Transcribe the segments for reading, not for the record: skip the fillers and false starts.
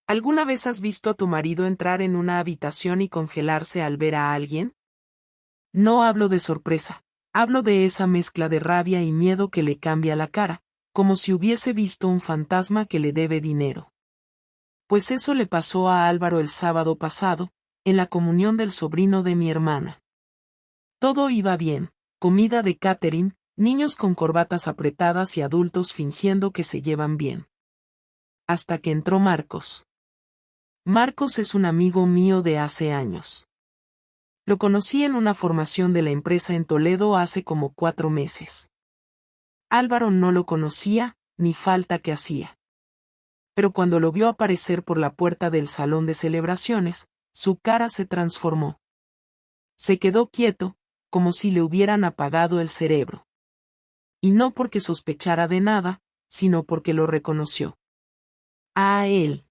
¿Alguna vez has visto a tu marido entrar en una habitación y congelarse al ver a alguien? No hablo de sorpresa, hablo de esa mezcla de rabia y miedo que le cambia la cara, como si hubiese visto un fantasma que le debe dinero. Pues eso le pasó a Álvaro el sábado pasado, en la comunión del sobrino de mi hermana. Todo iba bien, comida de catering, niños con corbatas apretadas y adultos fingiendo que se llevan bien. Hasta que entró Marcos. Marcos es un amigo mío de hace años. Lo conocí en una formación de la empresa en Toledo hace como 4 meses. Álvaro no lo conocía, ni falta que hacía. Pero cuando lo vio aparecer por la puerta del salón de celebraciones, su cara se transformó. Se quedó quieto, como si le hubieran apagado el cerebro. Y no porque sospechara de nada, sino porque lo reconoció. A él.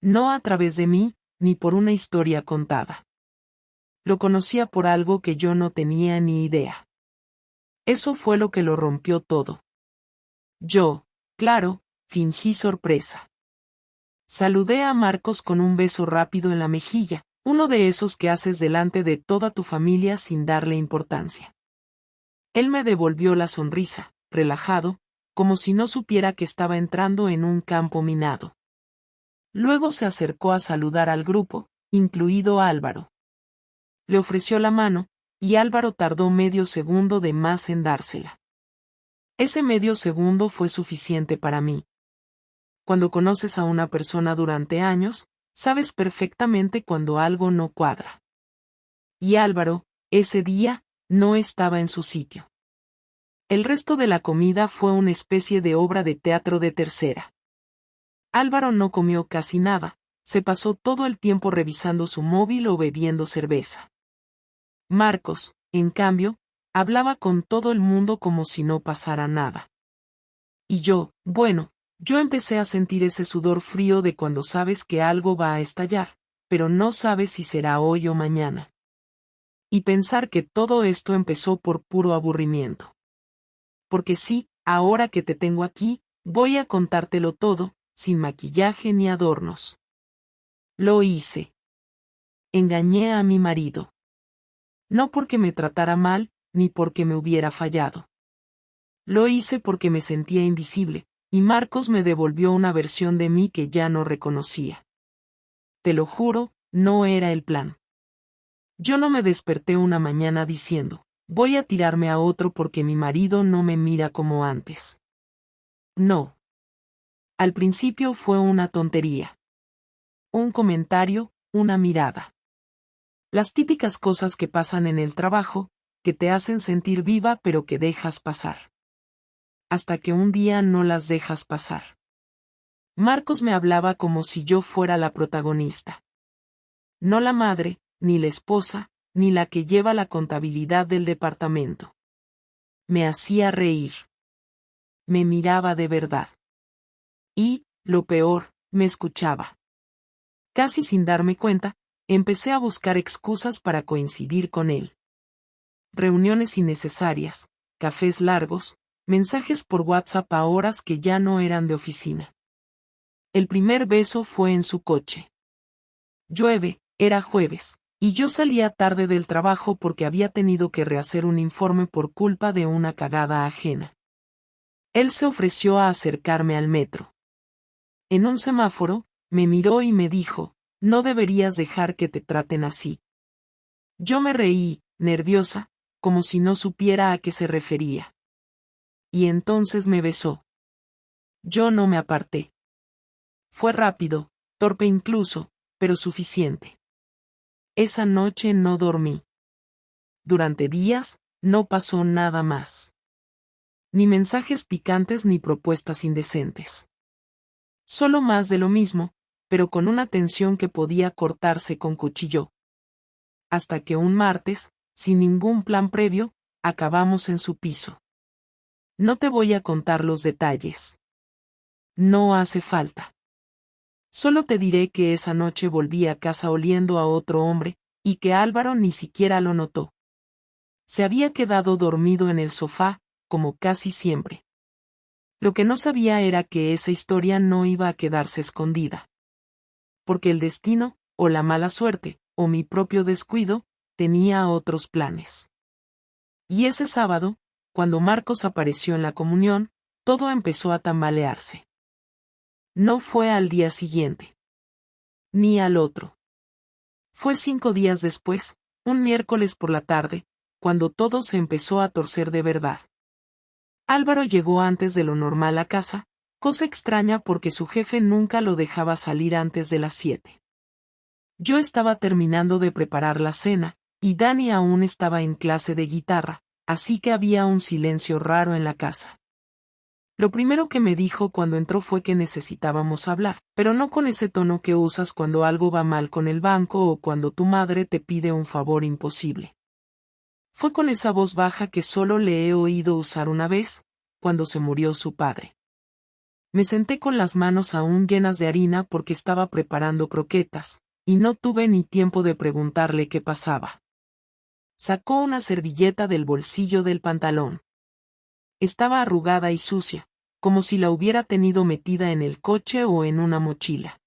No a través de mí, ni por una historia contada. Lo conocía por algo que yo no tenía ni idea. Eso fue lo que lo rompió todo. Yo, claro, fingí sorpresa. Saludé a Marcos con un beso rápido en la mejilla, uno de esos que haces delante de toda tu familia sin darle importancia. Él me devolvió la sonrisa, relajado, como si no supiera que estaba entrando en un campo minado. Luego se acercó a saludar al grupo, incluido Álvaro. Le ofreció la mano, y Álvaro tardó medio segundo de más en dársela. Ese medio segundo fue suficiente para mí. Cuando conoces a una persona durante años, sabes perfectamente cuando algo no cuadra. Y Álvaro, ese día, no estaba en su sitio. El resto de la comida fue una especie de obra de teatro de tercera. Álvaro no comió casi nada, se pasó todo el tiempo revisando su móvil o bebiendo cerveza. Marcos, en cambio, hablaba con todo el mundo como si no pasara nada. Y yo empecé a sentir ese sudor frío de cuando sabes que algo va a estallar, pero no sabes si será hoy o mañana. Y pensar que todo esto empezó por puro aburrimiento. Porque sí, ahora que te tengo aquí, voy a contártelo todo, sin maquillaje ni adornos. Lo hice. Engañé a mi marido. No porque me tratara mal, ni porque me hubiera fallado. Lo hice porque me sentía invisible, y Marcos me devolvió una versión de mí que ya no reconocía. Te lo juro, no era el plan. Yo no me desperté una mañana diciendo, voy a tirarme a otro porque mi marido no me mira como antes. No. Al principio fue una tontería. Un comentario, una mirada. Las típicas cosas que pasan en el trabajo, que te hacen sentir viva pero que dejas pasar. Hasta que un día no las dejas pasar. Marcos me hablaba como si yo fuera la protagonista. No la madre, ni la esposa, ni la que lleva la contabilidad del departamento. Me hacía reír. Me miraba de verdad. Y, lo peor, me escuchaba. Casi sin darme cuenta, empecé a buscar excusas para coincidir con él. Reuniones innecesarias, cafés largos, mensajes por WhatsApp a horas que ya no eran de oficina. El primer beso fue en su coche. Llueve, era jueves, y yo salía tarde del trabajo porque había tenido que rehacer un informe por culpa de una cagada ajena. Él se ofreció a acercarme al metro. En un semáforo, me miró y me dijo, no deberías dejar que te traten así. Yo me reí, nerviosa, como si no supiera a qué se refería. Y entonces me besó. Yo no me aparté. Fue rápido, torpe incluso, pero suficiente. Esa noche no dormí. Durante días, no pasó nada más. Ni mensajes picantes ni propuestas indecentes. Solo más de lo mismo, pero con una tensión que podía cortarse con cuchillo. Hasta que un martes, sin ningún plan previo, acabamos en su piso. No te voy a contar los detalles. No hace falta. Solo te diré que esa noche volví a casa oliendo a otro hombre, y que Álvaro ni siquiera lo notó. Se había quedado dormido en el sofá, como casi siempre. Lo que no sabía era que esa historia no iba a quedarse escondida. porque el destino, o la mala suerte, o mi propio descuido, tenía otros planes. Y ese sábado, cuando Marcos apareció en la comunión, todo empezó a tambalearse. No fue al día siguiente. Ni al otro. Fue 5 días después, un miércoles por la tarde, cuando todo se empezó a torcer de verdad. Álvaro llegó antes de lo normal a casa, cosa extraña porque su jefe nunca lo dejaba salir antes de las 7. Yo estaba terminando de preparar la cena, y Dani aún estaba en clase de guitarra, así que había un silencio raro en la casa. Lo primero que me dijo cuando entró fue que necesitábamos hablar, pero no con ese tono que usas cuando algo va mal con el banco o cuando tu madre te pide un favor imposible. Fue con esa voz baja que solo le he oído usar una vez, cuando se murió su padre. Me senté con las manos aún llenas de harina porque estaba preparando croquetas, y no tuve ni tiempo de preguntarle qué pasaba. Sacó una servilleta del bolsillo del pantalón. Estaba arrugada y sucia, como si la hubiera tenido metida en el coche o en una mochila.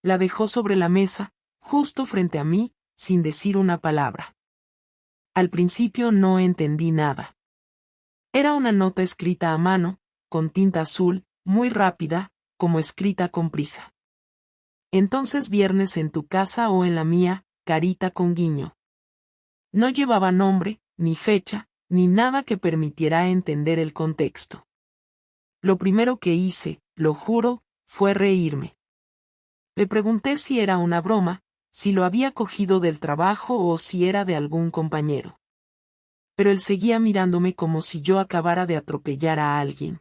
La dejó sobre la mesa, justo frente a mí, sin decir una palabra. Al principio no entendí nada. Era una nota escrita a mano, con tinta azul, muy rápida, como escrita con prisa. Entonces viernes en tu casa o en la mía, carita con guiño. No llevaba nombre, ni fecha, ni nada que permitiera entender el contexto. Lo primero que hice, lo juro, fue reírme. Le pregunté si era una broma, si lo había cogido del trabajo o si era de algún compañero. Pero él seguía mirándome como si yo acabara de atropellar a alguien.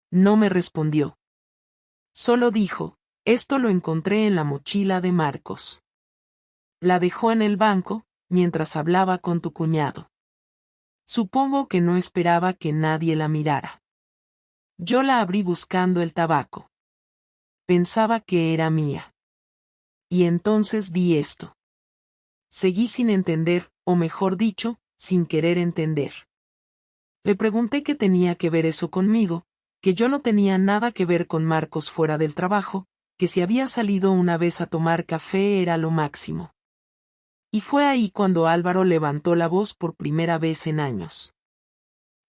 No me respondió. Solo dijo, esto lo encontré en la mochila de Marcos. La dejó en el banco, mientras hablaba con tu cuñado. Supongo que no esperaba que nadie la mirara. Yo la abrí buscando el tabaco. Pensaba que era mía. Y entonces vi esto. Seguí sin entender, o mejor dicho, sin querer entender. Le pregunté qué tenía que ver eso conmigo, que yo no tenía nada que ver con Marcos fuera del trabajo, que si había salido una vez a tomar café era lo máximo. Y fue ahí cuando Álvaro levantó la voz por primera vez en años.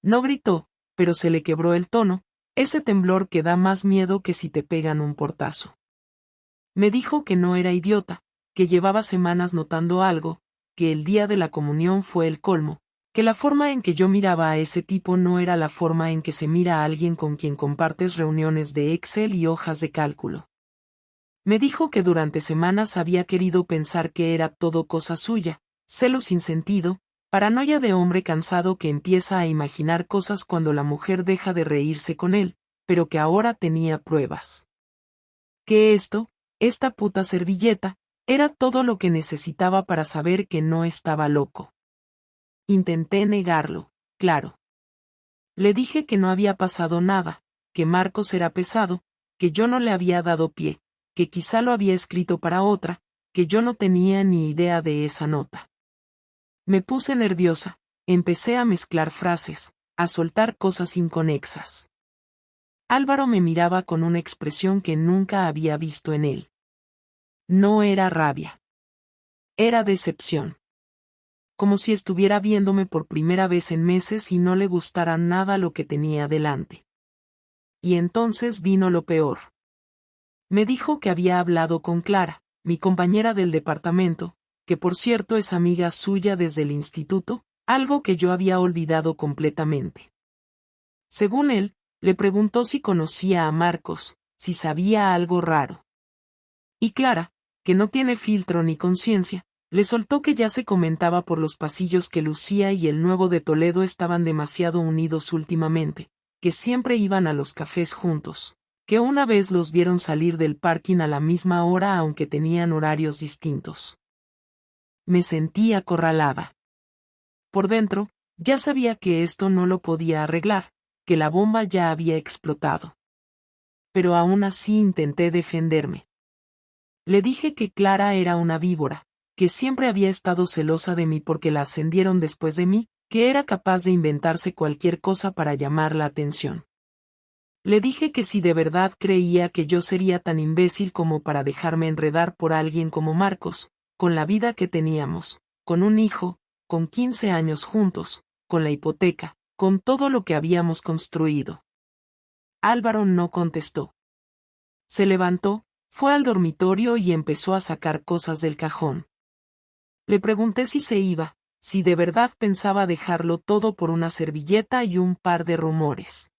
No gritó, pero se le quebró el tono, ese temblor que da más miedo que si te pegan un portazo. Me dijo que no era idiota, que llevaba semanas notando algo, que el día de la comunión fue el colmo, que la forma en que yo miraba a ese tipo no era la forma en que se mira a alguien con quien compartes reuniones de Excel y hojas de cálculo. Me dijo que durante semanas había querido pensar que era todo cosa suya, celos sin sentido, paranoia de hombre cansado que empieza a imaginar cosas cuando la mujer deja de reírse con él, pero que ahora tenía pruebas. Que esta puta servilleta, era todo lo que necesitaba para saber que no estaba loco. Intenté negarlo, claro. Le dije que no había pasado nada, que Marcos era pesado, que yo no le había dado pie, que quizá lo había escrito para otra, que yo no tenía ni idea de esa nota. Me puse nerviosa, empecé a mezclar frases, a soltar cosas inconexas. Álvaro me miraba con una expresión que nunca había visto en él. No era rabia. Era decepción. Como si estuviera viéndome por primera vez en meses y no le gustara nada lo que tenía delante. Y entonces vino lo peor. Me dijo que había hablado con Clara, mi compañera del departamento, que por cierto es amiga suya desde el instituto, algo que yo había olvidado completamente. Según él, le preguntó si conocía a Marcos, si sabía algo raro. Y Clara, que no tiene filtro ni conciencia, le soltó que ya se comentaba por los pasillos que Lucía y el Nuevo de Toledo estaban demasiado unidos últimamente, que siempre iban a los cafés juntos, que una vez los vieron salir del parking a la misma hora aunque tenían horarios distintos. Me sentí acorralada. Por dentro, ya sabía que esto no lo podía arreglar, que la bomba ya había explotado. Pero aún así intenté defenderme. Le dije que Clara era una víbora, que siempre había estado celosa de mí porque la ascendieron después de mí, que era capaz de inventarse cualquier cosa para llamar la atención. Le dije que si de verdad creía que yo sería tan imbécil como para dejarme enredar por alguien como Marcos, con la vida que teníamos, con un hijo, con 15 años juntos, con la hipoteca, con todo lo que habíamos construido. Álvaro no contestó. Se levantó, fue al dormitorio y empezó a sacar cosas del cajón. Le pregunté si se iba, si de verdad pensaba dejarlo todo por una servilleta y un par de rumores.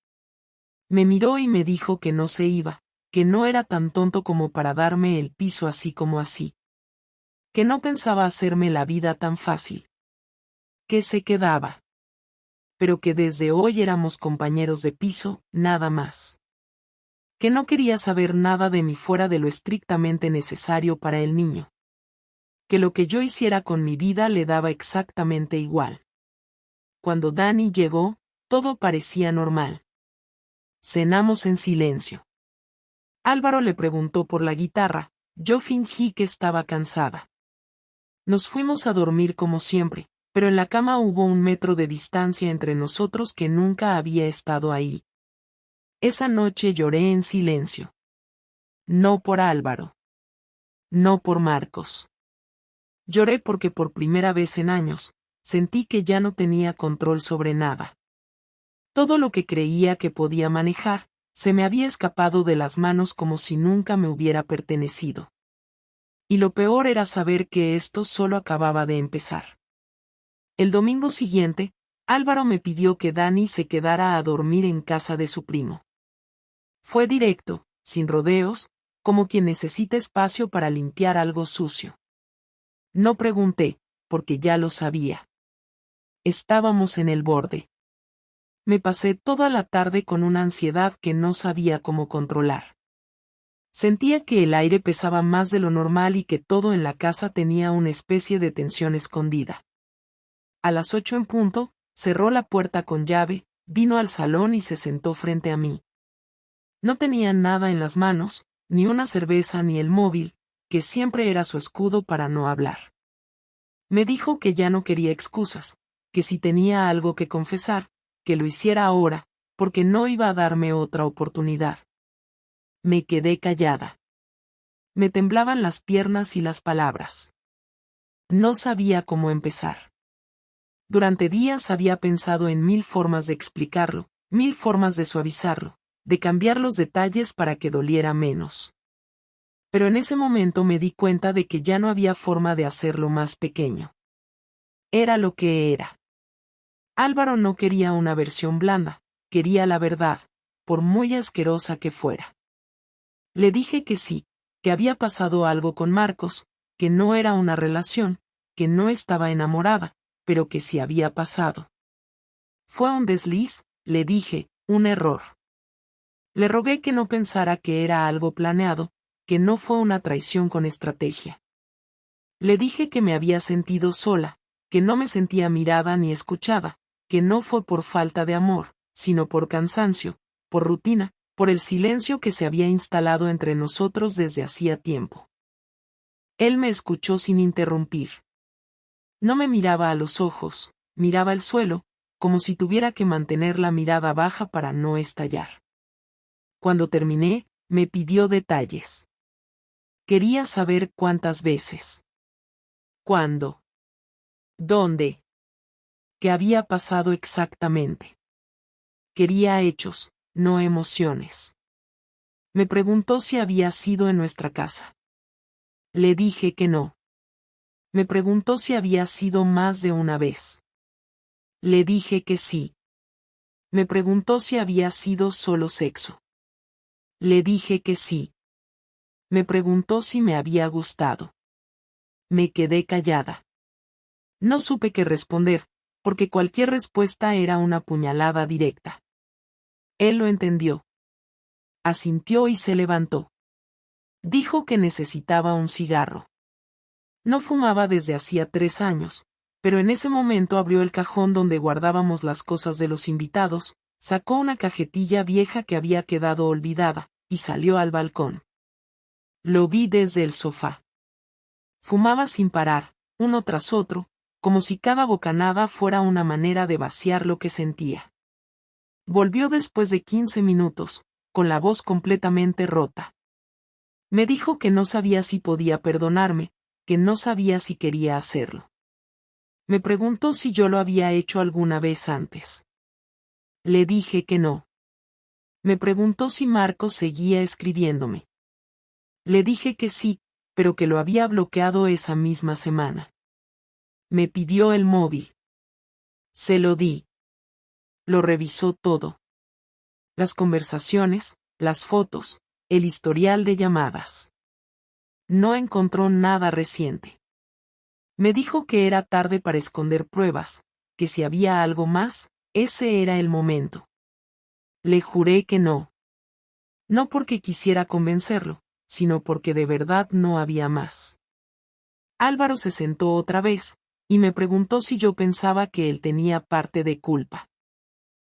Me miró y me dijo que no se iba, que no era tan tonto como para darme el piso así como así. Que no pensaba hacerme la vida tan fácil. Que se quedaba. Pero que desde hoy éramos compañeros de piso, nada más. Que no quería saber nada de mí fuera de lo estrictamente necesario para el niño. Que lo que yo hiciera con mi vida le daba exactamente igual. Cuando Dani llegó, todo parecía normal. Cenamos en silencio. Álvaro le preguntó por la guitarra, yo fingí que estaba cansada. Nos fuimos a dormir como siempre, pero en la cama hubo 1 metro de distancia entre nosotros que nunca había estado ahí. Esa noche lloré en silencio. No por Álvaro. No por Marcos. Lloré porque por primera vez en años, sentí que ya no tenía control sobre nada. Todo lo que creía que podía manejar, se me había escapado de las manos como si nunca me hubiera pertenecido. Y lo peor era saber que esto solo acababa de empezar. El domingo siguiente, Álvaro me pidió que Dani se quedara a dormir en casa de su primo. Fue directo, sin rodeos, como quien necesita espacio para limpiar algo sucio. No pregunté, porque ya lo sabía. Estábamos en el borde. Me pasé toda la tarde con una ansiedad que no sabía cómo controlar. Sentía que el aire pesaba más de lo normal y que todo en la casa tenía una especie de tensión escondida. A las 8 en punto, cerró la puerta con llave, vino al salón y se sentó frente a mí. No tenía nada en las manos, ni una cerveza ni el móvil, que siempre era su escudo para no hablar. Me dijo que ya no quería excusas, que si tenía algo que confesar, que lo hiciera ahora, porque no iba a darme otra oportunidad. Me quedé callada. Me temblaban las piernas y las palabras. No sabía cómo empezar. Durante días había pensado en 1000 formas de explicarlo, 1000 formas de suavizarlo, de cambiar los detalles para que doliera menos. Pero en ese momento me di cuenta de que ya no había forma de hacerlo más pequeño. Era lo que era. Álvaro no quería una versión blanda, quería la verdad, por muy asquerosa que fuera. Le dije que sí, que había pasado algo con Marcos, que no era una relación, que no estaba enamorada, pero que sí había pasado. Fue un desliz, le dije, un error. Le rogué que no pensara que era algo planeado, que no fue una traición con estrategia. Le dije que me había sentido sola, que no me sentía mirada ni escuchada, que no fue por falta de amor, sino por cansancio, por rutina, por el silencio que se había instalado entre nosotros desde hacía tiempo. Él me escuchó sin interrumpir. No me miraba a los ojos, miraba al suelo, como si tuviera que mantener la mirada baja para no estallar. Cuando terminé, me pidió detalles. Quería saber cuántas veces. ¿Cuándo? ¿Dónde? ¿Qué había pasado exactamente? Quería hechos, no emociones. Me preguntó si había sido en nuestra casa. Le dije que no. Me preguntó si había sido más de una vez. Le dije que sí. Me preguntó si había sido solo sexo. Le dije que sí. Me preguntó si me había gustado. Me quedé callada. No supe qué responder, porque cualquier respuesta era una puñalada directa. Él lo entendió. Asintió y se levantó. Dijo que necesitaba un cigarro. No fumaba desde hacía 3 años, pero en ese momento abrió el cajón donde guardábamos las cosas de los invitados, sacó una cajetilla vieja que había quedado olvidada, y salió al balcón. Lo vi desde el sofá. Fumaba sin parar, uno tras otro, como si cada bocanada fuera una manera de vaciar lo que sentía. Volvió después de 15 minutos, con la voz completamente rota. Me dijo que no sabía si podía perdonarme, que no sabía si quería hacerlo. Me preguntó si yo lo había hecho alguna vez antes. Le dije que no. Me preguntó si Marcos seguía escribiéndome. Le dije que sí, pero que lo había bloqueado esa misma semana. Me pidió el móvil. Se lo di. Lo revisó todo. Las conversaciones, las fotos, el historial de llamadas. No encontró nada reciente. Me dijo que era tarde para esconder pruebas, que si había algo más, ese era el momento. Le juré que no. No porque quisiera convencerlo, sino porque de verdad no había más. Álvaro se sentó otra vez, y me preguntó si yo pensaba que él tenía parte de culpa.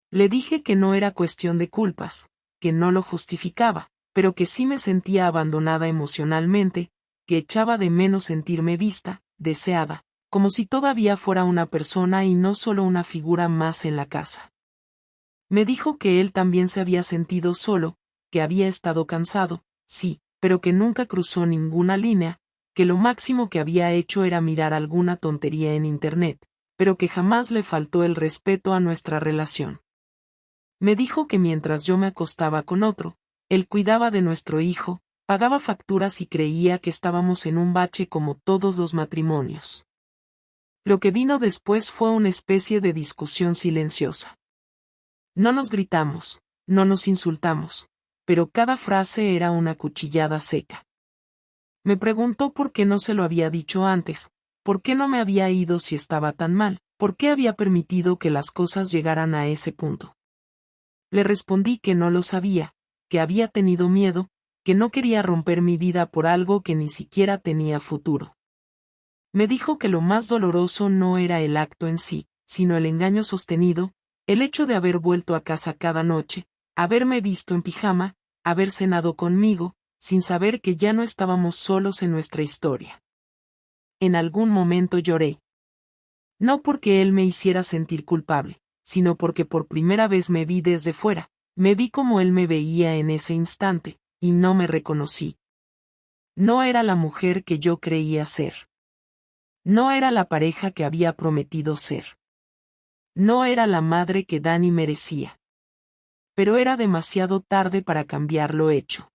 Le dije que no era cuestión de culpas, que no lo justificaba, pero que sí me sentía abandonada emocionalmente, que echaba de menos sentirme vista, deseada, como si todavía fuera una persona y no solo una figura más en la casa. Me dijo que él también se había sentido solo, que había estado cansado, sí, pero que nunca cruzó ninguna línea, que lo máximo que había hecho era mirar alguna tontería en internet, pero que jamás le faltó el respeto a nuestra relación. Me dijo que mientras yo me acostaba con otro, él cuidaba de nuestro hijo, pagaba facturas y creía que estábamos en un bache como todos los matrimonios. Lo que vino después fue una especie de discusión silenciosa. No nos gritamos, no nos insultamos, pero cada frase era una cuchillada seca. Me preguntó por qué no se lo había dicho antes, por qué no me había ido si estaba tan mal, por qué había permitido que las cosas llegaran a ese punto. Le respondí que no lo sabía, que había tenido miedo, que no quería romper mi vida por algo que ni siquiera tenía futuro. Me dijo que lo más doloroso no era el acto en sí, sino el engaño sostenido, el hecho de haber vuelto a casa cada noche, haberme visto en pijama, haber cenado conmigo, sin saber que ya no estábamos solos en nuestra historia. En algún momento lloré. No porque él me hiciera sentir culpable, sino porque por primera vez me vi desde fuera, me vi como él me veía en ese instante, y no me reconocí. No era la mujer que yo creía ser. No era la pareja que había prometido ser. No era la madre que Dani merecía. Pero era demasiado tarde para cambiar lo hecho.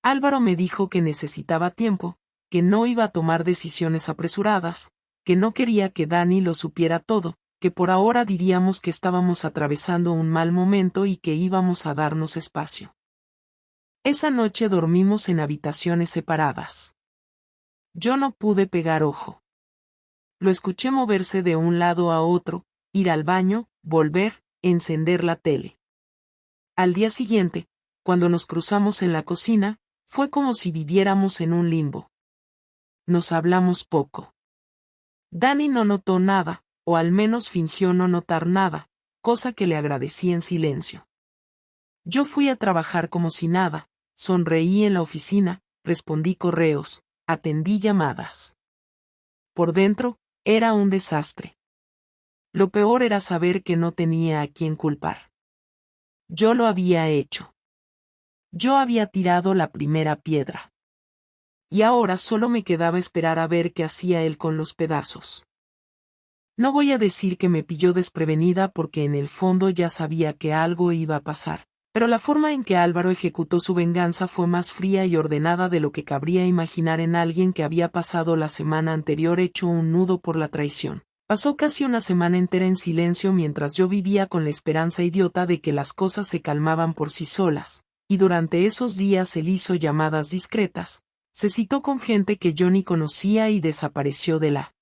Álvaro me dijo que necesitaba tiempo, que no iba a tomar decisiones apresuradas, que no quería que Dani lo supiera todo, que por ahora diríamos que estábamos atravesando un mal momento y que íbamos a darnos espacio. Esa noche dormimos en habitaciones separadas. Yo no pude pegar ojo. Lo escuché moverse de un lado a otro, ir al baño, volver, encender la tele. Al día siguiente, cuando nos cruzamos en la cocina, fue como si viviéramos en un limbo. Nos hablamos poco. Dani no notó nada, o al menos fingió no notar nada, cosa que le agradecí en silencio. Yo fui a trabajar como si nada, sonreí en la oficina, respondí correos, atendí llamadas. Por dentro, era un desastre. Lo peor era saber que no tenía a quién culpar. Yo lo había hecho. Yo había tirado la primera piedra. Y ahora solo me quedaba esperar a ver qué hacía él con los pedazos. No voy a decir que me pilló desprevenida porque en el fondo ya sabía que algo iba a pasar, pero la forma en que Álvaro ejecutó su venganza fue más fría y ordenada de lo que cabría imaginar en alguien que había pasado la semana anterior hecho un nudo por la traición. Pasó casi una semana entera en silencio mientras yo vivía con la esperanza idiota de que las cosas se calmaban por sí solas, y durante esos días él hizo llamadas discretas, se citó con gente que yo ni conocía y desapareció de la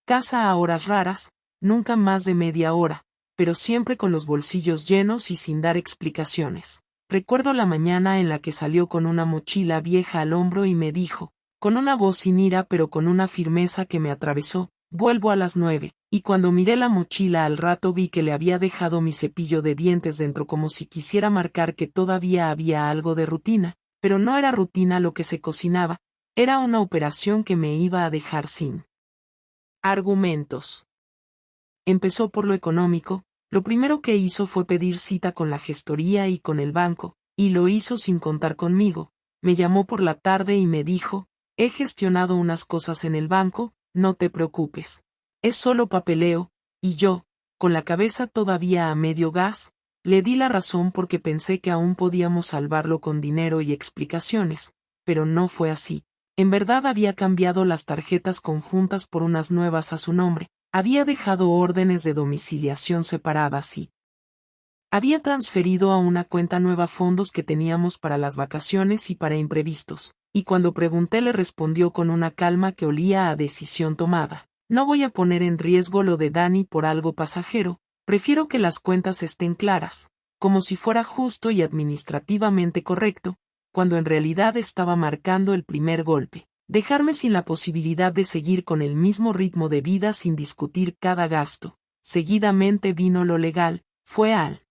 casa a horas raras, nunca más de media hora, pero siempre con los bolsillos llenos y sin dar explicaciones. Recuerdo la mañana en la que salió con una mochila vieja al hombro y me dijo, con una voz sin ira pero con una firmeza que me atravesó, vuelvo a las 9, y cuando miré la mochila al rato vi que le había dejado mi cepillo de dientes dentro como si quisiera marcar que todavía había algo de rutina, pero no era rutina lo que se cocinaba, era una operación que me iba a dejar sin argumentos. Empezó por lo económico, Lo primero que hizo fue pedir cita con la gestoría y con el banco, y lo hizo sin contar conmigo. Me llamó por la tarde y me dijo: he gestionado unas cosas en el banco, no te preocupes. Es solo papeleo, y yo, con la cabeza todavía a medio gas, le di la razón porque pensé que aún podíamos salvarlo con dinero y explicaciones, pero no fue así. En verdad había cambiado las tarjetas conjuntas por unas nuevas a su nombre, había dejado órdenes de domiciliación separadas y había transferido a una cuenta nueva fondos que teníamos para las vacaciones y para imprevistos, y cuando pregunté le respondió con una calma que olía a decisión tomada: no voy a poner en riesgo lo de Dani por algo pasajero, prefiero que las cuentas estén claras, como si fuera justo y administrativamente correcto, cuando en realidad estaba marcando el primer golpe. Dejarme sin la posibilidad de seguir con el mismo ritmo de vida sin discutir cada gasto. Seguidamente vino lo legal, fue al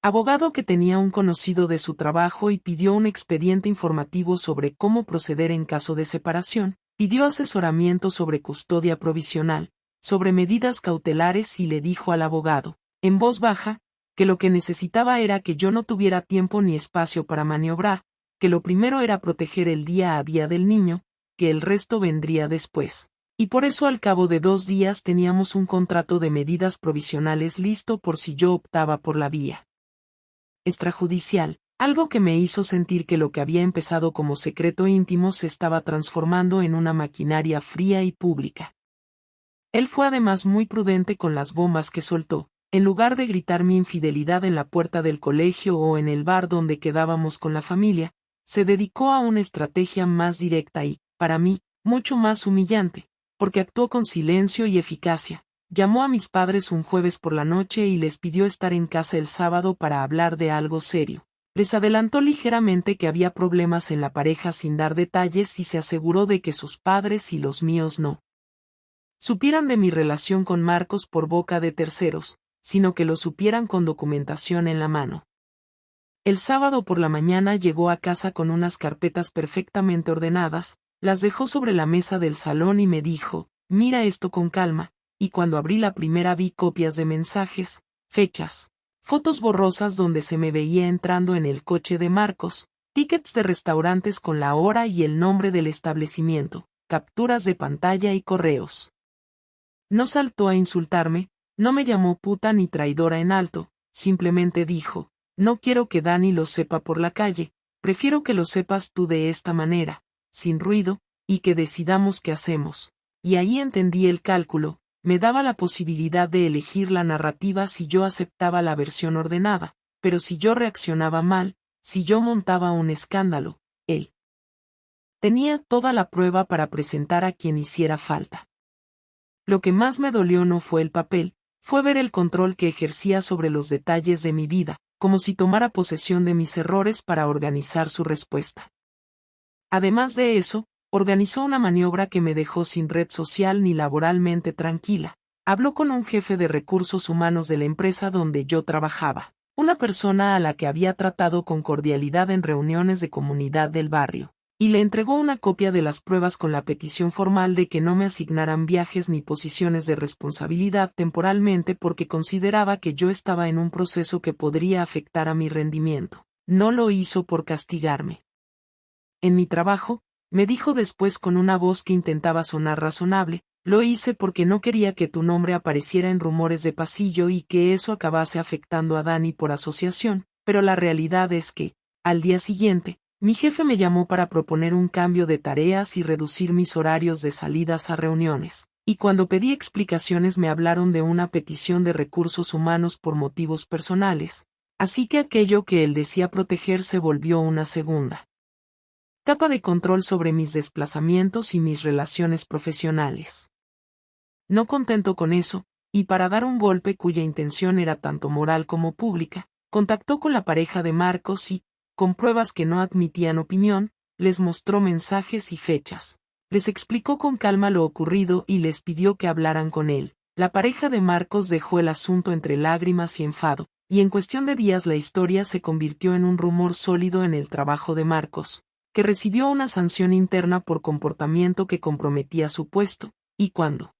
abogado que tenía un conocido de su trabajo y pidió un expediente informativo sobre cómo proceder en caso de separación, pidió asesoramiento sobre custodia provisional, sobre medidas cautelares y le dijo al abogado, en voz baja, que lo que necesitaba era que yo no tuviera tiempo ni espacio para maniobrar, que lo primero era proteger el día a día del niño, que el resto vendría después. Y por eso al cabo de 2 días teníamos un contrato de medidas provisionales listo por si yo optaba por la vía extrajudicial, algo que me hizo sentir que lo que había empezado como secreto íntimo se estaba transformando en una maquinaria fría y pública. Él fue además muy prudente con las bombas que soltó. En lugar de gritar mi infidelidad en la puerta del colegio o en el bar donde quedábamos con la familia, se dedicó a una estrategia más directa y, para mí, mucho más humillante, porque actuó con silencio y eficacia. Llamó a mis padres un jueves por la noche y les pidió estar en casa el sábado para hablar de algo serio. Les adelantó ligeramente que había problemas en la pareja sin dar detalles y se aseguró de que sus padres y los míos no supieran de mi relación con Marcos por boca de terceros, sino que lo supieran con documentación en la mano. El sábado por la mañana llegó a casa con unas carpetas perfectamente ordenadas, las dejó sobre la mesa del salón y me dijo: mira esto con calma, y cuando abrí la primera vi copias de mensajes, fechas, fotos borrosas donde se me veía entrando en el coche de Marcos, tickets de restaurantes con la hora y el nombre del establecimiento, capturas de pantalla y correos. No saltó a insultarme, no me llamó puta ni traidora en alto, simplemente dijo: no quiero que Dani lo sepa por la calle, prefiero que lo sepas tú de esta manera, sin ruido, y que decidamos qué hacemos. Y ahí entendí el cálculo, me daba la posibilidad de elegir la narrativa si yo aceptaba la versión ordenada, pero si yo reaccionaba mal, si yo montaba un escándalo, él tenía toda la prueba para presentar a quien hiciera falta. Lo que más me dolió no fue el papel, fue ver el control que ejercía sobre los detalles de mi vida, como si tomara posesión de mis errores para organizar su respuesta. Además de eso, organizó una maniobra que me dejó sin red social ni laboralmente tranquila. Habló con un jefe de recursos humanos de la empresa donde yo trabajaba, una persona a la que había tratado con cordialidad en reuniones de comunidad del barrio, y le entregó una copia de las pruebas con la petición formal de que no me asignaran viajes ni posiciones de responsabilidad temporalmente porque consideraba que yo estaba en un proceso que podría afectar a mi rendimiento. No lo hizo por castigarme. En mi trabajo, me dijo después con una voz que intentaba sonar razonable: lo hice porque no quería que tu nombre apareciera en rumores de pasillo y que eso acabase afectando a Dani por asociación, pero la realidad es que, al día siguiente, mi jefe me llamó para proponer un cambio de tareas y reducir mis horarios de salidas a reuniones, y cuando pedí explicaciones me hablaron de una petición de recursos humanos por motivos personales, así que aquello que él decía proteger se volvió una segunda capa de control sobre mis desplazamientos y mis relaciones profesionales. No contento con eso, y para dar un golpe cuya intención era tanto moral como pública, contactó con la pareja de Marcos y, con pruebas que no admitían opinión, les mostró mensajes y fechas. Les explicó con calma lo ocurrido y les pidió que hablaran con él. La pareja de Marcos dejó el asunto entre lágrimas y enfado, y en cuestión de días la historia se convirtió en un rumor sólido en el trabajo de Marcos, que recibió una sanción interna por comportamiento que comprometía su puesto, y cuando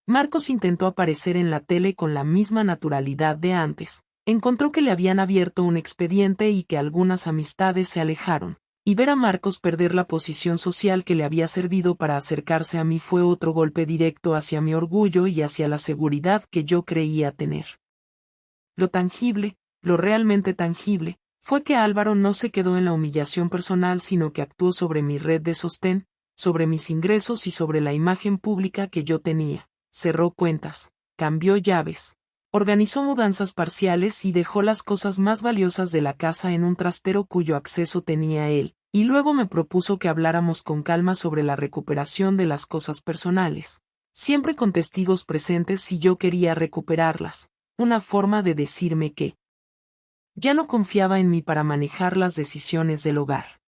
Marcos intentó aparecer en la tele con la misma naturalidad de antes. Encontró que le habían abierto un expediente y que algunas amistades se alejaron. Y ver a Marcos perder la posición social que le había servido para acercarse a mí fue otro golpe directo hacia mi orgullo y hacia la seguridad que yo creía tener. Lo tangible, lo realmente tangible, fue que Álvaro no se quedó en la humillación personal sino que actuó sobre mi red de sostén, sobre mis ingresos y sobre la imagen pública que yo tenía. Cerró cuentas, cambió llaves, organizó mudanzas parciales y dejó las cosas más valiosas de la casa en un trastero cuyo acceso tenía él, y luego me propuso que habláramos con calma sobre la recuperación de las cosas personales, siempre con testigos presentes si yo quería recuperarlas, una forma de decirme que ya no confiaba en mí para manejar las decisiones del hogar.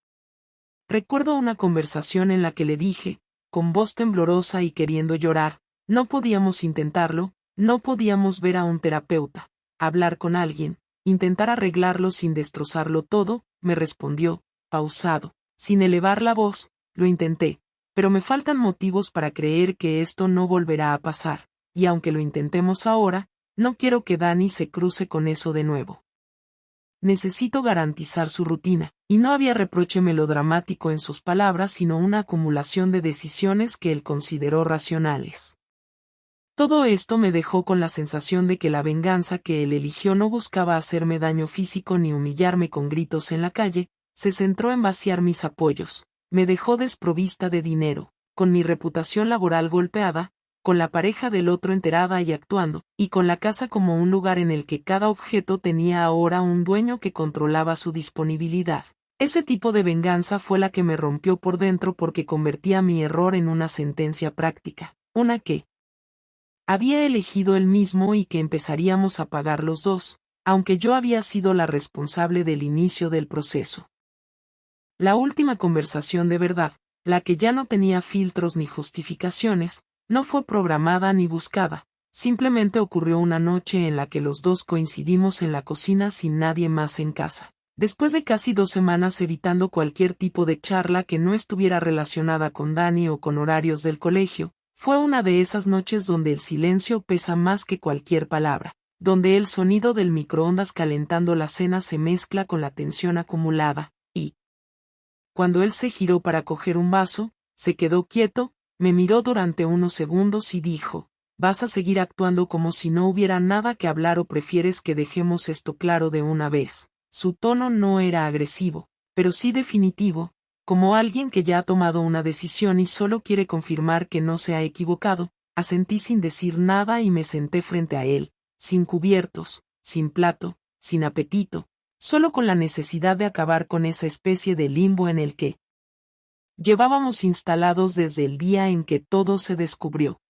Recuerdo una conversación en la que le dije, con voz temblorosa y queriendo llorar, no podíamos intentarlo, no podíamos ver a un terapeuta, hablar con alguien, intentar arreglarlo sin destrozarlo todo, me respondió, pausado, sin elevar la voz, lo intenté, pero me faltan motivos para creer que esto no volverá a pasar, y aunque lo intentemos ahora, no quiero que Dani se cruce con eso de nuevo. Necesito garantizar su rutina, y no había reproche melodramático en sus palabras sino una acumulación de decisiones que él consideró racionales. Todo esto me dejó con la sensación de que la venganza que él eligió no buscaba hacerme daño físico ni humillarme con gritos en la calle, se centró en vaciar mis apoyos, me dejó desprovista de dinero, con mi reputación laboral golpeada, con la pareja del otro enterada y actuando, y con la casa como un lugar en el que cada objeto tenía ahora un dueño que controlaba su disponibilidad. Ese tipo de venganza fue la que me rompió por dentro porque convertía mi error en una sentencia práctica, una que había elegido él mismo y que empezaríamos a pagar los dos, aunque yo había sido la responsable del inicio del proceso. La última conversación de verdad, la que ya no tenía filtros ni justificaciones, no fue programada ni buscada, simplemente ocurrió una noche en la que los dos coincidimos en la cocina sin nadie más en casa. Después de casi 2 semanas evitando cualquier tipo de charla que no estuviera relacionada con Dani o con horarios del colegio, fue una de esas noches donde el silencio pesa más que cualquier palabra, donde el sonido del microondas calentando la cena se mezcla con la tensión acumulada, y cuando él se giró para coger un vaso, se quedó quieto, me miró durante unos segundos y dijo, ¿vas a seguir actuando como si no hubiera nada que hablar o prefieres que dejemos esto claro de una vez? Su tono no era agresivo, pero sí definitivo, como alguien que ya ha tomado una decisión y solo quiere confirmar que no se ha equivocado. Asentí sin decir nada y me senté frente a él, sin cubiertos, sin plato, sin apetito, solo con la necesidad de acabar con esa especie de limbo en el que llevábamos instalados desde el día en que todo se descubrió.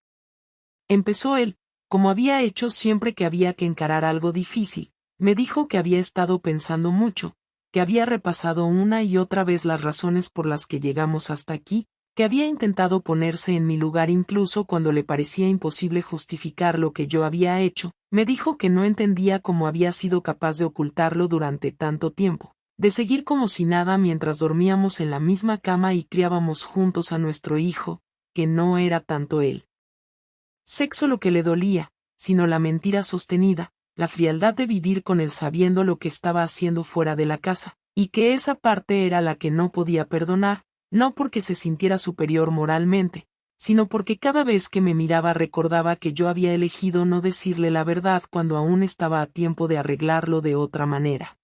Empezó él, como había hecho siempre que había que encarar algo difícil, me dijo que había estado pensando mucho, que había repasado una y otra vez las razones por las que llegamos hasta aquí, que había intentado ponerse en mi lugar incluso cuando le parecía imposible justificar lo que yo había hecho, me dijo que no entendía cómo había sido capaz de ocultarlo durante tanto tiempo, de seguir como si nada mientras dormíamos en la misma cama y criábamos juntos a nuestro hijo, que no era tanto el sexo lo que le dolía, sino la mentira sostenida, la frialdad de vivir con él sabiendo lo que estaba haciendo fuera de la casa, y que esa parte era la que no podía perdonar, no porque se sintiera superior moralmente, sino porque cada vez que me miraba recordaba que yo había elegido no decirle la verdad cuando aún estaba a tiempo de arreglarlo de otra manera.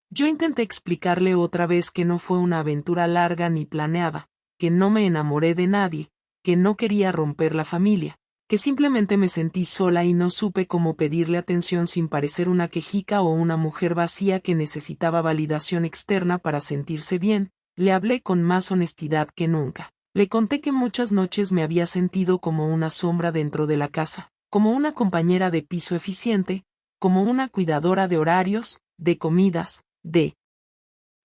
Yo intenté explicarle otra vez que no fue una aventura larga ni planeada, que no me enamoré de nadie, que no quería romper la familia, que simplemente me sentí sola y no supe cómo pedirle atención sin parecer una quejica o una mujer vacía que necesitaba validación externa para sentirse bien. Le hablé con más honestidad que nunca. Le conté que muchas noches me había sentido como una sombra dentro de la casa, como una compañera de piso eficiente, como una cuidadora de horarios, de comidas, de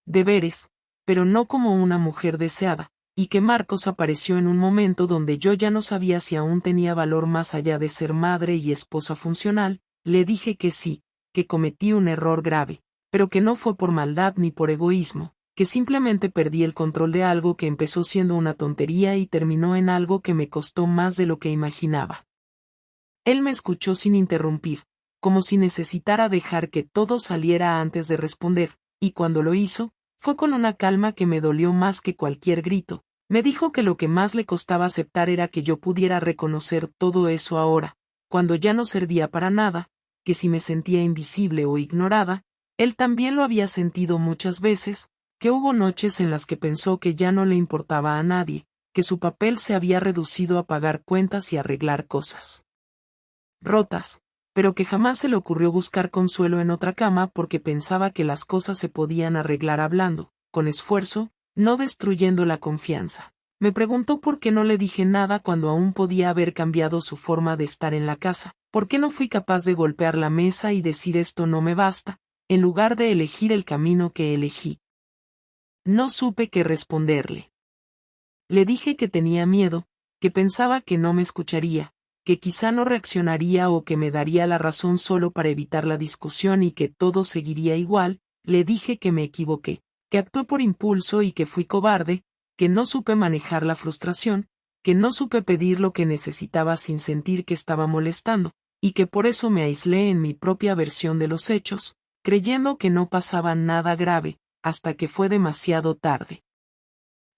deberes, pero no como una mujer deseada, y que Marcos apareció en un momento donde yo ya no sabía si aún tenía valor más allá de ser madre y esposa funcional. Le dije que sí, que cometí un error grave, pero que no fue por maldad ni por egoísmo, que simplemente perdí el control de algo que empezó siendo una tontería y terminó en algo que me costó más de lo que imaginaba. Él me escuchó sin interrumpir, como si necesitara dejar que todo saliera antes de responder, y cuando lo hizo, fue con una calma que me dolió más que cualquier grito. Me dijo que lo que más le costaba aceptar era que yo pudiera reconocer todo eso ahora, cuando ya no servía para nada, que si me sentía invisible o ignorada, él también lo había sentido muchas veces, que hubo noches en las que pensó que ya no le importaba a nadie, que su papel se había reducido a pagar cuentas y arreglar cosas rotas, pero que jamás se le ocurrió buscar consuelo en otra cama porque pensaba que las cosas se podían arreglar hablando, con esfuerzo, no destruyendo la confianza. Me preguntó por qué no le dije nada cuando aún podía haber cambiado su forma de estar en la casa, por qué no fui capaz de golpear la mesa y decir esto no me basta, en lugar de elegir el camino que elegí. No supe qué responderle. Le dije que tenía miedo, que pensaba que no me escucharía, que quizá no reaccionaría o que me daría la razón solo para evitar la discusión y que todo seguiría igual. Le dije que me equivoqué, que actué por impulso y que fui cobarde, que no supe manejar la frustración, que no supe pedir lo que necesitaba sin sentir que estaba molestando, y que por eso me aislé en mi propia versión de los hechos, creyendo que no pasaba nada grave, hasta que fue demasiado tarde.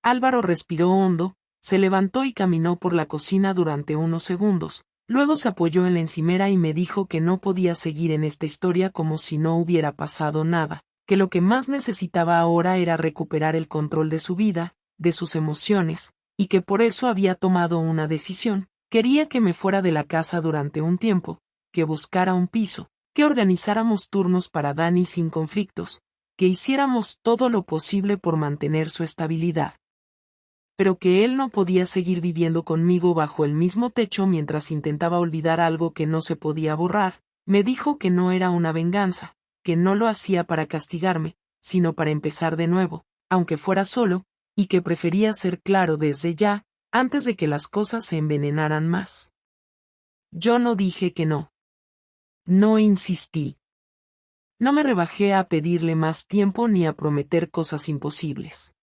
Álvaro respiró hondo, se levantó y caminó por la cocina durante unos segundos, luego se apoyó en la encimera y me dijo que no podía seguir en esta historia como si no hubiera pasado nada, que lo que más necesitaba ahora era recuperar el control de su vida, de sus emociones, y que por eso había tomado una decisión. Quería que me fuera de la casa durante un tiempo, que buscara un piso, que organizáramos turnos para Dani sin conflictos, que hiciéramos todo lo posible por mantener su estabilidad. Pero que él no podía seguir viviendo conmigo bajo el mismo techo mientras intentaba olvidar algo que no se podía borrar. Me dijo que no era una venganza, que no lo hacía para castigarme, sino para empezar de nuevo, aunque fuera solo, y que prefería ser claro desde ya, antes de que las cosas se envenenaran más. Yo no dije que no. No insistí. No me rebajé a pedirle más tiempo ni a prometer cosas imposibles.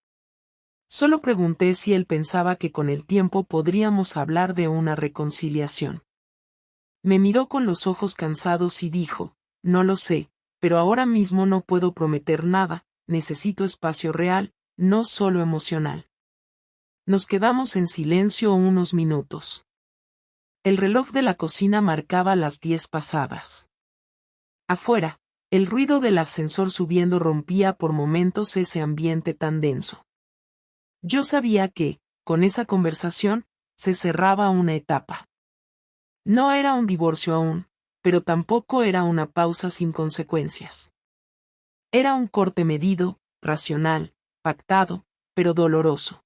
Solo pregunté si él pensaba que con el tiempo podríamos hablar de una reconciliación. Me miró con los ojos cansados y dijo, no lo sé, pero ahora mismo no puedo prometer nada, necesito espacio real, no solo emocional. Nos quedamos en silencio unos minutos. El reloj de la cocina marcaba las 10 pasadas. Afuera, el ruido del ascensor subiendo rompía por momentos ese ambiente tan denso. Yo sabía que, con esa conversación, se cerraba una etapa. No era un divorcio aún, pero tampoco era una pausa sin consecuencias. Era un corte medido, racional, pactado, pero doloroso.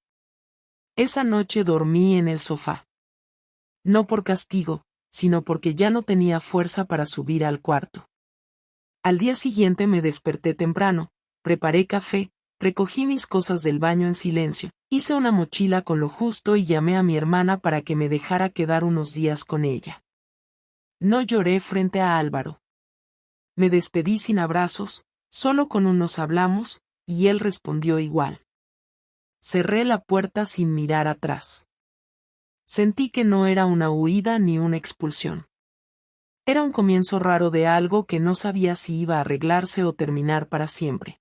Esa noche dormí en el sofá. No por castigo, sino porque ya no tenía fuerza para subir al cuarto. Al día siguiente me desperté temprano, preparé café, recogí mis cosas del baño en silencio, hice una mochila con lo justo y llamé a mi hermana para que me dejara quedar unos días con ella. No lloré frente a Álvaro. Me despedí sin abrazos, solo con un nos hablamos, y él respondió igual. Cerré la puerta sin mirar atrás. Sentí que no era una huida ni una expulsión. Era un comienzo raro de algo que no sabía si iba a arreglarse o terminar para siempre.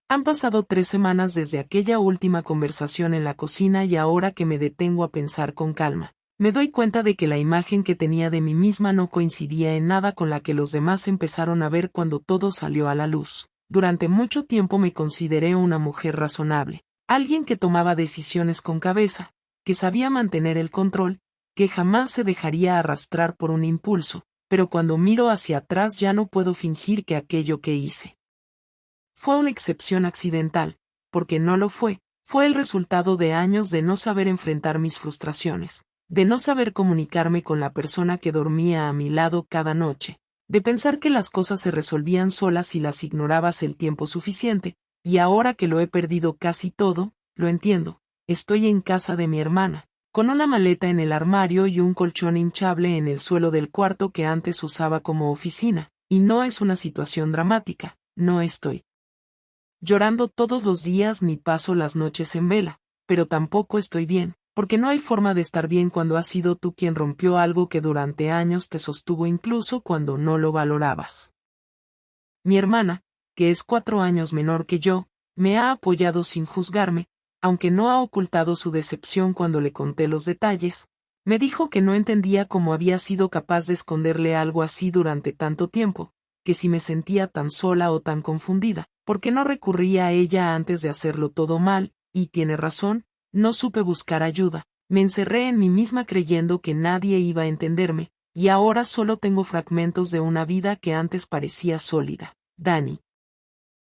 Han pasado 3 semanas desde aquella última conversación en la cocina y ahora que me detengo a pensar con calma, me doy cuenta de que la imagen que tenía de mí misma no coincidía en nada con la que los demás empezaron a ver cuando todo salió a la luz. Durante mucho tiempo me consideré una mujer razonable, alguien que tomaba decisiones con cabeza, que sabía mantener el control, que jamás se dejaría arrastrar por un impulso, pero cuando miro hacia atrás ya no puedo fingir que aquello que hice fue una excepción accidental, porque no lo fue el resultado de años de no saber enfrentar mis frustraciones, de no saber comunicarme con la persona que dormía a mi lado cada noche, de pensar que las cosas se resolvían solas si las ignorabas el tiempo suficiente, y ahora que lo he perdido casi todo, lo entiendo, estoy en casa de mi hermana, con una maleta en el armario y un colchón hinchable en el suelo del cuarto que antes usaba como oficina, y no es una situación dramática, no estoy llorando todos los días ni paso las noches en vela, pero tampoco estoy bien, Porque no hay forma de estar bien cuando has sido tú quien rompió algo que durante años te sostuvo incluso cuando no lo valorabas. Mi hermana, que es 4 años menor que yo, me ha apoyado sin juzgarme, aunque no ha ocultado su decepción cuando le conté los detalles. Me dijo que no entendía cómo había sido capaz de esconderle algo así durante tanto tiempo, que si me sentía tan sola o tan confundida, ¿por qué no recurría a ella antes de hacerlo todo mal? Y tiene razón, no supe buscar ayuda, me encerré en mí misma creyendo que nadie iba a entenderme, y ahora solo tengo fragmentos de una vida que antes parecía sólida. Dani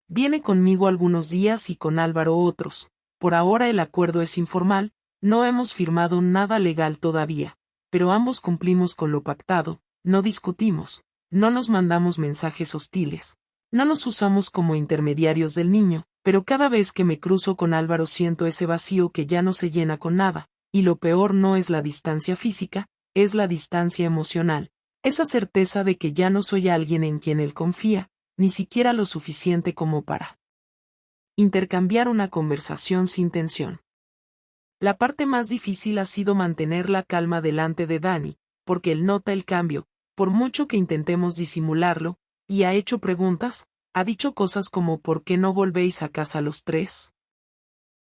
viene conmigo algunos días y con Álvaro otros. Por ahora el acuerdo es informal, no hemos firmado nada legal todavía, pero ambos cumplimos con lo pactado, no discutimos, no nos mandamos mensajes hostiles, no nos usamos como intermediarios del niño, pero cada vez que me cruzo con Álvaro siento ese vacío que ya no se llena con nada, y lo peor no es la distancia física, es la distancia emocional, esa certeza de que ya no soy alguien en quien él confía, ni siquiera lo suficiente como para intercambiar una conversación sin tensión. La parte más difícil ha sido mantener la calma delante de Dani, porque él nota el cambio, por mucho que intentemos disimularlo, y ha hecho preguntas, ha dicho cosas como ¿por qué no volvéis a casa los tres?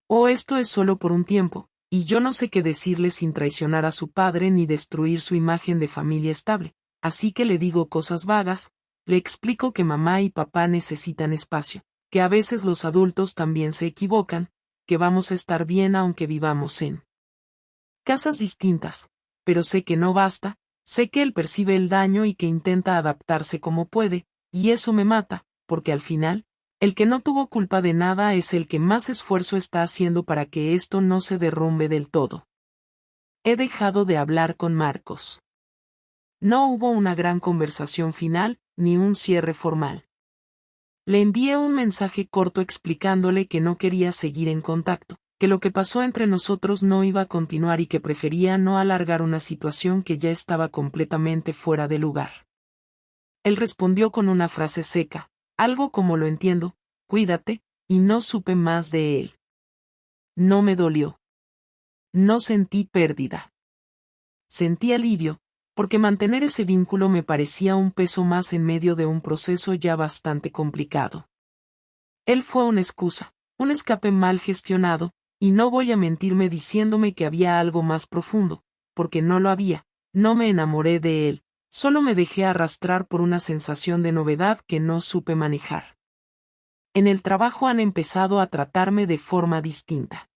O esto es solo por un tiempo, y yo no sé qué decirle sin traicionar a su padre ni destruir su imagen de familia estable, así que le digo cosas vagas, le explico que mamá y papá necesitan espacio, que a veces los adultos también se equivocan, que vamos a estar bien aunque vivamos en casas distintas, pero sé que no basta, sé que él percibe el daño y que intenta adaptarse como puede, y eso me mata, porque al final, el que no tuvo culpa de nada es el que más esfuerzo está haciendo para que esto no se derrumbe del todo. He dejado de hablar con Marcos. No hubo una gran conversación final, ni un cierre formal. Le envié un mensaje corto explicándole que no quería seguir en contacto, que lo que pasó entre nosotros no iba a continuar y que prefería no alargar una situación que ya estaba completamente fuera de lugar. Él respondió con una frase seca, algo como lo entiendo, cuídate, y no supe más de él. No me dolió. No sentí pérdida. Sentí alivio, porque mantener ese vínculo me parecía un peso más en medio de un proceso ya bastante complicado. Él fue una excusa, un escape mal gestionado, y no voy a mentirme diciéndome que había algo más profundo, porque no lo había, no me enamoré de él, solo me dejé arrastrar por una sensación de novedad que no supe manejar. En el trabajo han empezado a tratarme de forma distinta.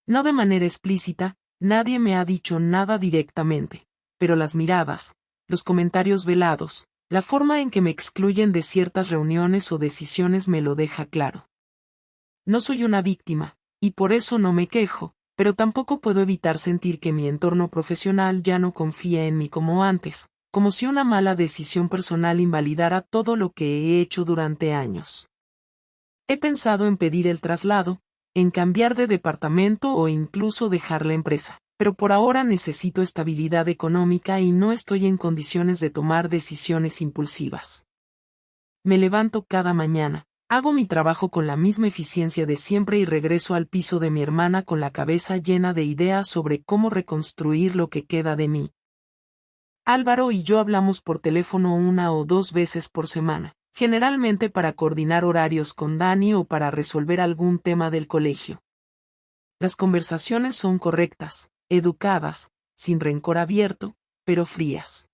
No de manera explícita, nadie me ha dicho nada directamente, pero las miradas, los comentarios velados, la forma en que me excluyen de ciertas reuniones o decisiones me lo deja claro. No soy una víctima, y por eso no me quejo, pero tampoco puedo evitar sentir que mi entorno profesional ya no confía en mí como antes, como si una mala decisión personal invalidara todo lo que he hecho durante años. He pensado en pedir el traslado, en cambiar de departamento o incluso dejar la empresa, pero por ahora necesito estabilidad económica y no estoy en condiciones de tomar decisiones impulsivas. Me levanto cada mañana, hago mi trabajo con la misma eficiencia de siempre y regreso al piso de mi hermana con la cabeza llena de ideas sobre cómo reconstruir lo que queda de mí. Álvaro y yo hablamos por teléfono 1 o 2 veces por semana, generalmente para coordinar horarios con Dani o para resolver algún tema del colegio. Las conversaciones son correctas, educadas, sin rencor abierto, pero frías.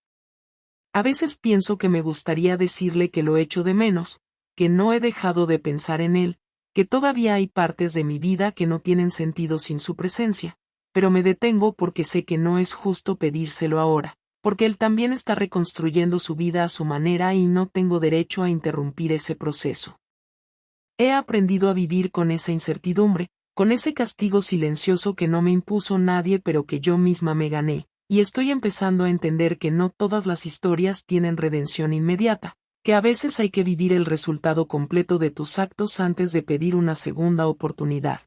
A veces pienso que me gustaría decirle que lo echo de menos, que no he dejado de pensar en él, que todavía hay partes de mi vida que no tienen sentido sin su presencia, pero me detengo porque sé que no es justo pedírselo ahora, porque él también está reconstruyendo su vida a su manera y no tengo derecho a interrumpir ese proceso. He aprendido a vivir con esa incertidumbre, con ese castigo silencioso que no me impuso nadie pero que yo misma me gané, y estoy empezando a entender que no todas las historias tienen redención inmediata, que a veces hay que vivir el resultado completo de tus actos antes de pedir una segunda oportunidad.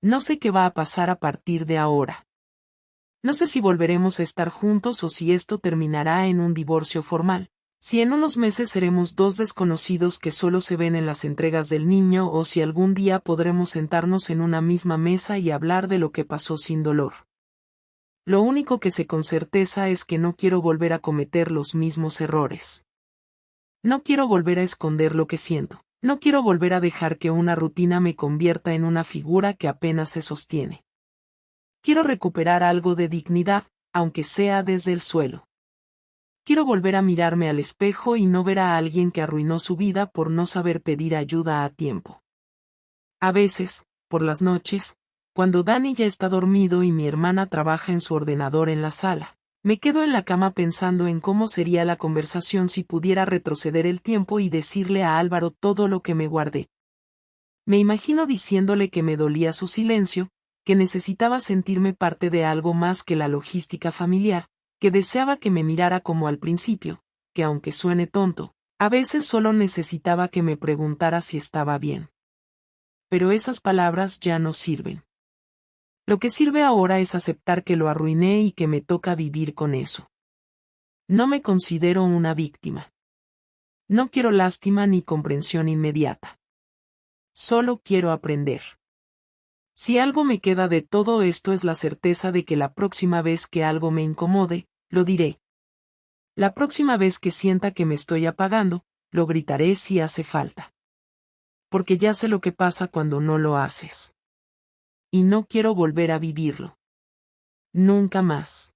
No sé qué va a pasar a partir de ahora. No sé si volveremos a estar juntos o si esto terminará en un divorcio formal, Si en unos meses seremos dos desconocidos que solo se ven en las entregas del niño o si algún día podremos sentarnos en una misma mesa y hablar de lo que pasó sin dolor. Lo único que sé con certeza es que no quiero volver a cometer los mismos errores. No quiero volver a esconder lo que siento. No quiero volver a dejar que una rutina me convierta en una figura que apenas se sostiene. Quiero recuperar algo de dignidad, aunque sea desde el suelo. Quiero volver a mirarme al espejo y no ver a alguien que arruinó su vida por no saber pedir ayuda a tiempo. A veces, por las noches, cuando Danny ya está dormido y mi hermana trabaja en su ordenador en la sala, me quedo en la cama pensando en cómo sería la conversación si pudiera retroceder el tiempo y decirle a Álvaro todo lo que me guardé. Me imagino diciéndole que me dolía su silencio, que necesitaba sentirme parte de algo más que la logística familiar, que deseaba que me mirara como al principio, que aunque suene tonto, a veces solo necesitaba que me preguntara si estaba bien. Pero esas palabras ya no sirven. Lo que sirve ahora es aceptar que lo arruiné y que me toca vivir con eso. No me considero una víctima. No quiero lástima ni comprensión inmediata. Solo quiero aprender. Si algo me queda de todo esto es la certeza de que la próxima vez que algo me incomode, lo diré. La próxima vez que sienta que me estoy apagando, lo gritaré si hace falta. Porque ya sé lo que pasa cuando no lo haces. Y no quiero volver a vivirlo. Nunca más.